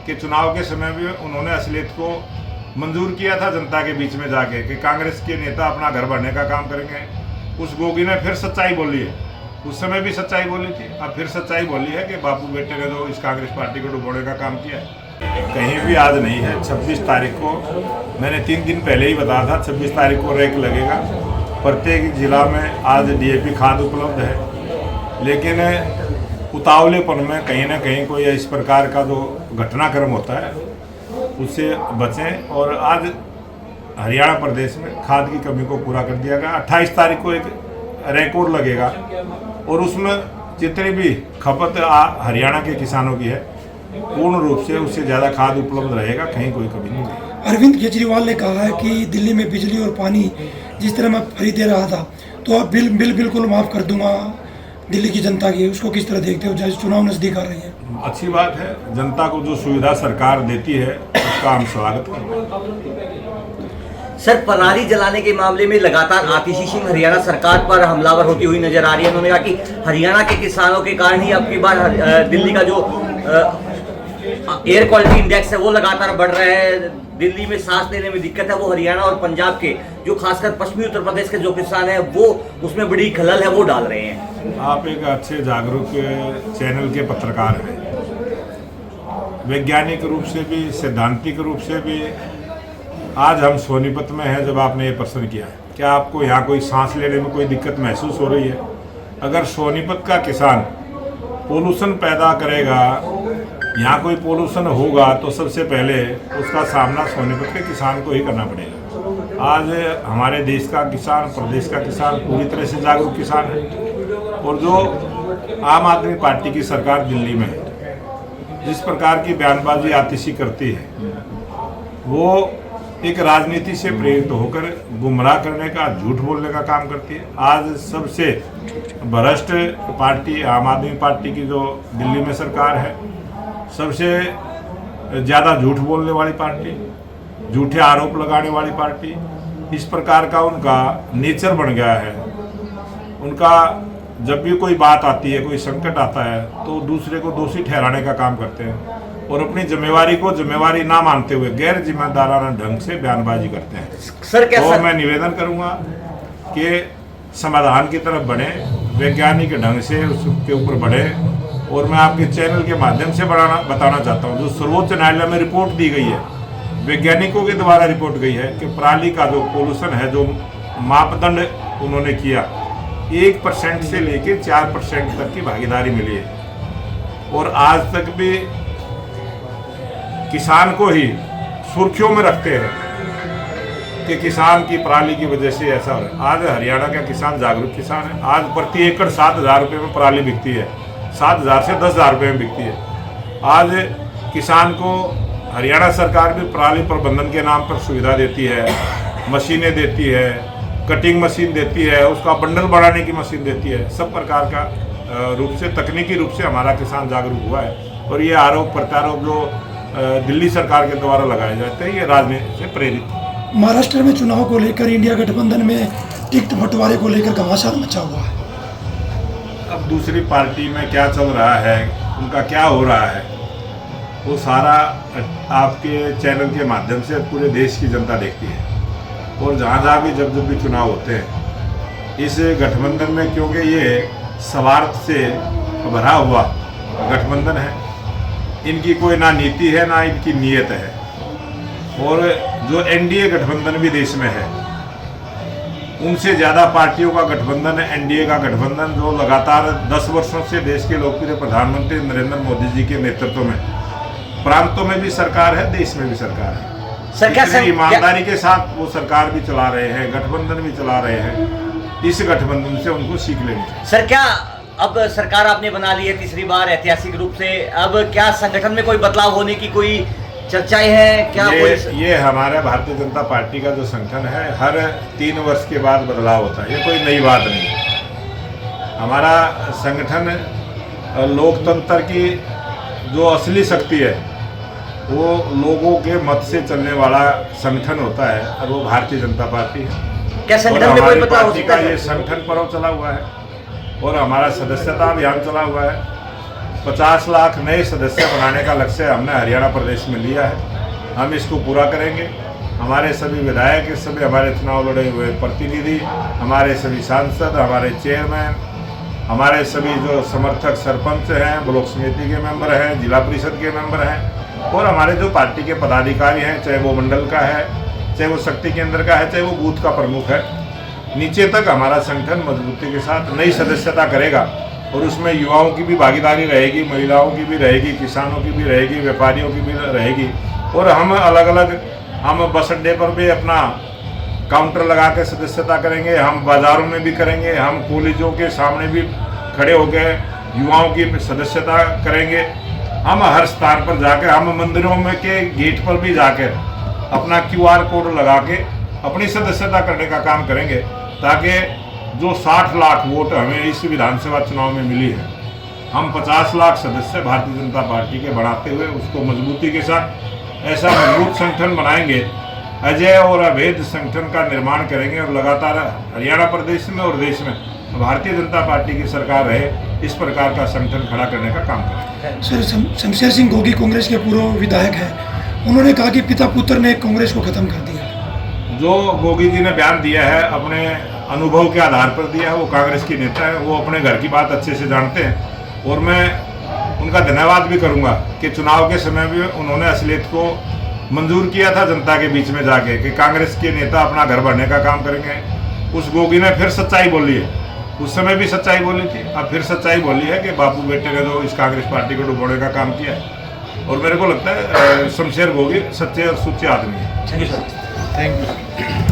कि चुनाव के समय भी उन्होंने असलियत को मंजूर किया था जनता के बीच में जाके कि कांग्रेस के नेता अपना घर भरने का काम करेंगे। उस गोगी ने फिर सच्चाई बोली है, उस समय भी सच्चाई बोली थी, अब फिर सच्चाई बोली है कि बापू बेटे ने जो इस कांग्रेस पार्टी को डुबोने का काम किया है। कहीं भी आज नहीं है। 26 तारीख को मैंने 3 दिन पहले ही बताया था, 26 तारीख को रैक लगेगा। प्रत्येक जिला में आज DAP खाद उपलब्ध है, लेकिन उतावलेपन में कहीं ना कहीं कोई इस प्रकार का जो घटनाक्रम होता है उससे बचें। और आज हरियाणा प्रदेश में खाद की कमी को पूरा कर दिया गया। 28 तारीख को एक रिकॉर्ड लगेगा और उसमें जितनी भी खपत हरियाणा के किसानों की है पूर्ण रूप से उससे ज़्यादा खाद उपलब्ध रहेगा, कहीं कोई कमी नहीं है। अरविंद केजरीवाल ने कहा है कि दिल्ली में बिजली और पानी जिस तरह मैं फ्री दे रहा था तो अब बिल्कुल माफ़ कर दूंगा दिल्ली की जनता की। उसको किस तरह देखते हो जैसे चुनाव नज़दीक आ रही है? अच्छी बात है, जनता को जो सुविधा सरकार देती है उसका हम स्वागत करते हैं। सर, पराली जलाने के मामले में लगातार आतिशी सिंह हरियाणा सरकार पर हमलावर होती हुई नजर आ रही है। उन्होंने कहा कि हरियाणा के किसानों के कारण ही अब की बार दिल्ली का जो एयर क्वालिटी इंडेक्स है वो लगातार बढ़ रहा है। दिल्ली में सांस लेने में दिक्कत है, वो हरियाणा और पंजाब के जो खासकर पश्चिमी उत्तर प्रदेश के जो किसान हैं वो उसमें बड़ी खलल है वो डाल रहे हैं। आप एक अच्छे जागरूक चैनल के पत्रकार हैं, वैज्ञानिक रूप से भी सैद्धांतिक रूप से भी। आज हम सोनीपत में हैं, जब आपने ये प्रश्न किया है क्या आपको यहाँ कोई सांस लेने में कोई दिक्कत महसूस हो रही है? अगर सोनीपत का किसान पोल्यूशन पैदा करेगा, यहाँ कोई पोल्यूशन होगा तो सबसे पहले उसका सामना सोनीपत के किसान को ही करना पड़ेगा। आज हमारे देश का किसान, प्रदेश का किसान पूरी तरह से जागरूक किसान है। और जो आम आदमी पार्टी की सरकार दिल्ली में जिस प्रकार की बयानबाजी आतिशी करती है वो एक राजनीति से प्रेरित होकर गुमराह करने का, झूठ बोलने का काम करती है। आज सबसे भ्रष्ट पार्टी आम आदमी पार्टी की जो दिल्ली में सरकार है, सबसे ज़्यादा झूठ बोलने वाली पार्टी, झूठे आरोप लगाने वाली पार्टी, इस प्रकार का उनका नेचर बन गया है। उनका जब भी कोई बात आती है, कोई संकट आता है तो दूसरे को दोषी ठहराने का काम करते हैं और अपनी जिम्मेवारी को जिम्मेवारी ना मानते हुए गैर जिम्मेदाराना ढंग से बयानबाजी करते हैं। सर क्या तो मैं निवेदन करूंगा कि समाधान की तरफ बढ़े, वैज्ञानिक ढंग से उसके ऊपर बढ़े। और मैं आपके चैनल के माध्यम से बताना चाहता हूं, जो सर्वोच्च न्यायालय में रिपोर्ट दी गई है, वैज्ञानिकों के द्वारा रिपोर्ट गई है कि पराली का जो पोल्यूशन है, जो मापदंड उन्होंने किया, 1% से लेकर 4% तक की भागीदारी मिली है। और आज तक भी किसान को ही सुर्खियों में रखते हैं कि किसान की पराली की वजह से ऐसा हो रहा है। आज हरियाणा का किसान जागरूक किसान है। आज प्रति एकड़ 7,000 रुपये में पराली बिकती है, 7,000 से 10,000 रुपये में बिकती है। आज किसान को हरियाणा सरकार भी पराली प्रबंधन के नाम पर सुविधा देती है, मशीनें देती है, कटिंग मशीन देती है, उसका बंडल बढ़ाने की मशीन देती है। सब प्रकार का रूप से, तकनीकी रूप से हमारा किसान जागरूक हुआ है। और ये आरोप प्रत्यारोप जो दिल्ली सरकार के द्वारा लगाए जाते हैं, ये राजनीति से प्रेरित। महाराष्ट्र में चुनाव को लेकर इंडिया गठबंधन में टिकट बंटवारे को लेकर घमासान मचा हुआ है। अब दूसरी पार्टी में क्या चल रहा है, उनका क्या हो रहा है, वो सारा आपके चैनल के माध्यम से पूरे देश की जनता देखती है। और जहाँ भी जब भी चुनाव होते हैं इस गठबंधन में, क्योंकि ये स्वार्थ से भरा हुआ गठबंधन है, इनकी कोई ना नीति है ना इनकी नीयत है। और जो NDA गठबंधन भी देश में है, उनसे ज़्यादा पार्टियों का गठबंधन है NDA का गठबंधन, जो लगातार 10 वर्षों से देश के लोकप्रिय प्रधानमंत्री नरेंद्र मोदी जी के नेतृत्व में प्रांतों में भी सरकार है, देश में भी सरकार है। कितनी ईमानदारी के साथ वो सरकार भी चला रहे हैं, गठबंधन भी चला रहे हैं। इस गठबंधन से उनको सीख लेनी चाहिए। सर, क्या अब सरकार आपने बना ली है तीसरी बार ऐतिहासिक रूप से, अब क्या संगठन में कोई बदलाव होने की कोई चर्चाएं हैं क्या? ये हमारा भारतीय जनता पार्टी का जो संगठन है, हर 3 वर्ष के बाद बदलाव होता है, ये कोई नई बात नहीं है। हमारा संगठन लोकतंत्र की जो असली शक्ति है वो लोगों के मत से चलने वाला संगठन होता है, और वो भारतीय जनता पार्टी है। क्या संगठन में कोई बदलाव हो सकता है? ये संगठन पर्व चला हुआ है और हमारा सदस्यता अभियान चला हुआ है। 50 लाख नए सदस्य बनाने का लक्ष्य हमने हरियाणा प्रदेश में लिया है। हम इसको पूरा करेंगे। हमारे सभी विधायक, सभी हमारे चुनाव लड़े हुए प्रतिनिधि, हमारे सभी सांसद, हमारे चेयरमैन, हमारे सभी जो समर्थक सरपंच हैं, ब्लॉक समिति के मेंबर हैं, जिला परिषद के मेंबर हैं और हमारे जो पार्टी के पदाधिकारी हैं, चाहे वो मंडल का है, चाहे वो शक्ति केंद्र का है, चाहे वो बूथ का प्रमुख है, नीचे तक हमारा संगठन मजबूती के साथ नई सदस्यता करेगा और उसमें युवाओं की भी भागीदारी रहेगी, महिलाओं की भी रहेगी, किसानों की भी रहेगी, व्यापारियों की भी रहेगी। और हम अलग अलग बस अड्डे पर भी अपना काउंटर लगा के सदस्यता करेंगे, हम बाज़ारों में भी करेंगे, हम कॉलेजों के सामने भी खड़े होकर युवाओं की सदस्यता करेंगे। हम हर स्थान पर जाकर, हम मंदिरों में के गेट पर भी जाकर अपना QR कोड लगा के अपनी सदस्यता करने का काम करेंगे, ताकि जो 60 लाख वोट हमें इस विधानसभा चुनाव में मिली है, हम 50 लाख सदस्य भारतीय जनता पार्टी के बढ़ाते हुए उसको मजबूती के साथ ऐसा मजबूत संगठन बनाएंगे, अजय और अभेद संगठन का निर्माण करेंगे और लगातार हरियाणा प्रदेश में और देश में भारतीय जनता पार्टी की सरकार रहे, इस प्रकार का संगठन खड़ा करने का काम करेंगे। सर, शमशेर सिंह गोगी कांग्रेस के पूर्व विधायक हैं, उन्होंने कहा कि पिता पुत्र ने कांग्रेस को खत्म कर दिया। जो गोगी जी ने बयान दिया है अपने अनुभव के आधार पर दिया है, वो कांग्रेस की नेता है, वो अपने घर की बात अच्छे से जानते हैं और मैं उनका धन्यवाद भी करूंगा कि चुनाव के समय भी उन्होंने असलियत को मंजूर किया था जनता के बीच में जाके कि कांग्रेस के नेता अपना घर भरने का काम करेंगे। उस गोगी ने फिर सच्चाई बोली है, उस समय भी सच्चाई बोली थी, अब फिर सच्चाई बोली है कि बापू बेटे ने तो इस कांग्रेस पार्टी को डुबोने का काम किया है और मेरे को लगता है शमशेर गोगी सच्चे और सुच्चे आदमी है। Thank you sir. Thank you.